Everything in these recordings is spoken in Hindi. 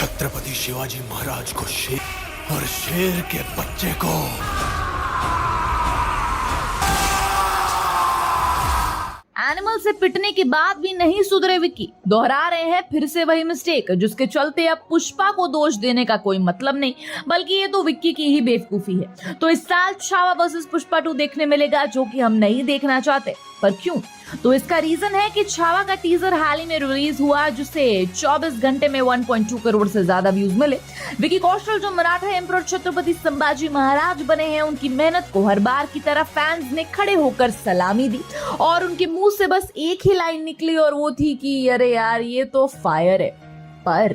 छत्रपति शिवाजी महाराज को शेर और शेर के बच्चे को एनिमल से पिटने के बाद भी नहीं सुधरे विक्की, दोहरा रहे हैं फिर से वही मिस्टेक, जिसके चलते अब पुष्पा को दोष देने का कोई मतलब नहीं, बल्कि ये तो विक्की की ही बेवकूफी है। तो इस साल छावा वर्सेस पुष्पा 2 देखने मिलेगा, जो कि हम नहीं देखना चाहते। पर क्यों? तो इसका रीजन है कि छावा का टीजर हाल ही में रिलीज हुआ, जिसे 24 घंटे में 1.2 करोड़ से ज्यादा व्यूज मिले। विकी कौशल जो मराठा एम्परर छत्रपति संभाजी महाराज बने हैं, उनकी मेहनत को हर बार की तरह फैंस ने खड़े होकर सलामी दी और उनके मुंह से बस एक ही लाइन निकली और वो थी कि अरे यार ये तो फायर है। पर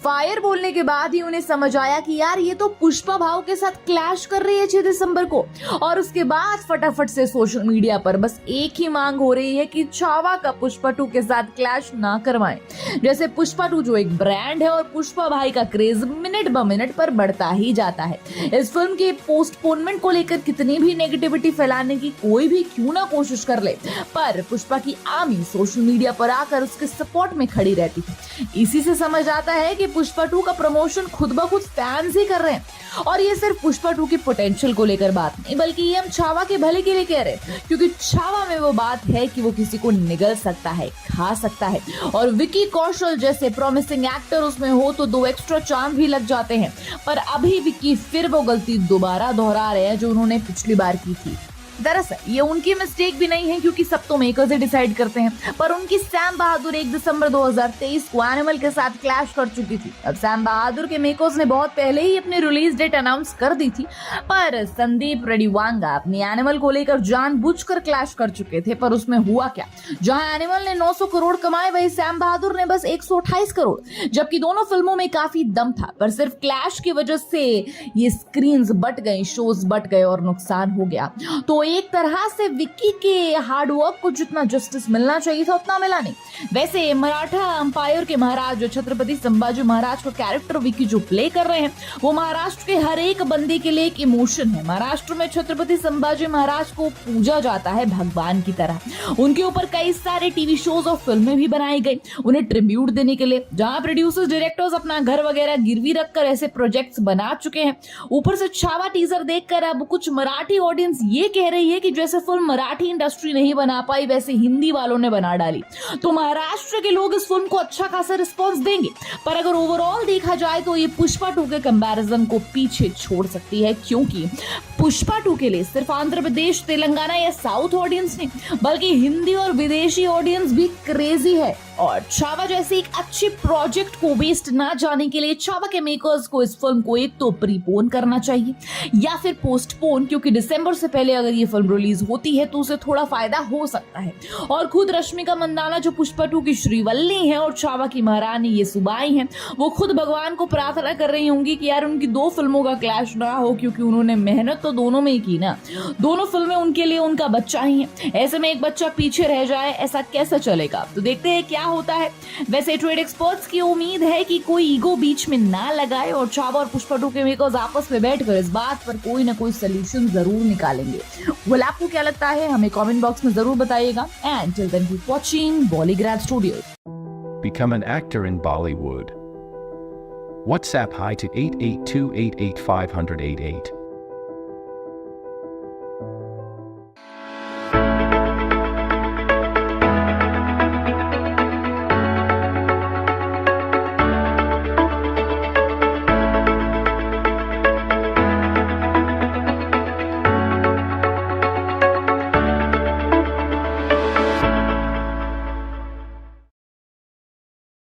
फायर बोलने के बाद ही उन्हें समझ आया कि यार ये तो पुष्पा भाव के साथ क्लैश कर रही है 6 दिसंबर को। और उसके बाद फटाफट से सोशल मीडिया पर बस एक ही मांग हो रही है कि छावा का पुष्पा 2 के साथ क्लैश ना करवाएं। जैसे पुष्पा 2 जो एक ब्रांड है और पुष्पा भाई का क्रेज मिनट ब मिनट पर बढ़ता ही जाता है। इस फिल्म के पोस्टपोनमेंट को लेकर कितनी भी नेगेटिविटी फैलाने की कोई भी क्यों ना कोशिश कर ले, पर पुष्पा की आर्मी सोशल मीडिया पर आकर उसके सपोर्ट में खड़ी रहती है। इसी से समझ आता है कि पुष्पा 2 का प्रमोशन खुद ब खुद फैंस ही कर रहे हैं। और ये सिर्फ पुष्पा 2 की पोटेंशियल को लेकर बात नहीं, बल्कि ये हम छावा के भले के लिए कह रहे हैं, क्योंकि छावा में वो बात है कि वो किसी को निगल सकता है, खा सकता है। और विकी कौशल जैसे प्रॉमिसिंग एक्टर उसमें हो तो 2 एक्स्ट्रा चांस भी लग जाते हैं। पर अभी विकी फिर वो गलती दोबारा दोहरा रहे हैं जो उन्होंने पिछली बार की थी। दरअसल ये उनकी मिस्टेक भी नहीं है, क्योंकि सब तो मेकर्स ही डिसाइड करते हैं। पर उनकी सैम बहादुर 1 दिसंबर 2023 को एनिमल के साथ क्लैश कर चुकी थी। अब सैम बहादुर के मेकर्स ने बहुत पहले ही अपनी रिलीज डेट अनाउंस कर दी थी, पर संदीप रेड्डीवांगा अपनी एनिमल को लेकर जानबूझकर क्लैश कर चुके थे। पर उसमें हुआ क्या? जहां एनिमल ने 900 करोड़ कमाए, वही सैम बहादुर ने बस 128 करोड़, जबकि दोनों फिल्मों में काफी दम था। पर सिर्फ क्लैश की वजह से ये स्क्रीन्स बट गई, शोज बट गए और नुकसान हो गया। तो एक तरह से विक्की के हार्डवर्क को जितना जस्टिस मिलना चाहिए था उतना मिला नहीं। वैसे मराठा अंपायर के महाराज जो छत्रपति संभाजी महाराज का कैरेक्टर विक्की जो प्ले कर रहे हैं, वो महाराष्ट्र के हर एक बंदे के लिए एक इमोशन है। महाराष्ट्र में छत्रपति संभाजी महाराज को पूजा जाता है भगवान की तरह। उनके ऊपर कई सारे टीवी शोज और फिल्में भी बनाई गई उन्हें ट्रिब्यूट देने के लिए, जहां प्रोड्यूसर्स डायरेक्टर्स अपना घर वगैरह गिरवी रखकर ऐसे प्रोजेक्ट्स बना चुके हैं। ऊपर से छावा टीजर देखकर अब कुछ मराठी ऑडियंस ये कह रही है कि जैसे फिल्म मराठी इंडस्ट्री नहीं बना पाई, वैसे हिंदी वालों ने बना डाली। तो महाराष्ट्र के लोग इस फिल्म को अच्छा खासा रिस्पॉन्स देंगे, पर अगर ओवरऑल देखा जाए तो ये पुष्पा 2 के कंपैरिजन को पीछे छोड़ सकती है, क्योंकि पुष्पा 2 के लिए सिर्फ आंध्र प्रदेश, तेलंगाना या साउथ ऑडियंस नहीं, बल्कि हिंदी और विदेशी ऑडियंस भी क्रेजी है। और छावा जैसे एक अच्छे प्रोजेक्ट को वेस्ट ना जाने के लिए छावा के मेकर्स को इस फिल्म को एक तो प्रीपोन करना चाहिए या फिर पोस्टपोन, क्योंकि दिसंबर से पहले अगर ये फिल्म रिलीज होती है तो उसे थोड़ा फायदा हो सकता है। और खुद रश्मिका मंदाना जो पुष्पा 2 की श्रीवल्ली है और छावा की महारानी ये सुबाई हैं, वो खुद भगवान को प्रार्थना कर रही होंगी कि यार उनकी 2 फिल्मों का क्लैश ना हो, क्योंकि उन्होंने मेहनत तो दोनों में ही की ना। दोनों फिल्में उनके लिए उनका बच्चा ही है, ऐसे में एक बच्चा पीछे रह जाए, ऐसा कैसे चलेगा? तो देखते हैं क्या होता है। वैसे ट्रेड एक्सपर्ट्स की उम्मीद है कि कोई ईगो बीच में ना लगाए और छावा और पुष्पा 2 के मेकर्स आपस में बैठकर इस बात पर कोई ना कोई सोल्यूशन जरूर निकालेंगे। well, आपको क्या लगता है हमें कमेंट बॉक्स में जरूर बताइएगा। And till then keep watching Bollygrad Studios. Become an actor in Bollywood. WhatsApp hi to 8828850088.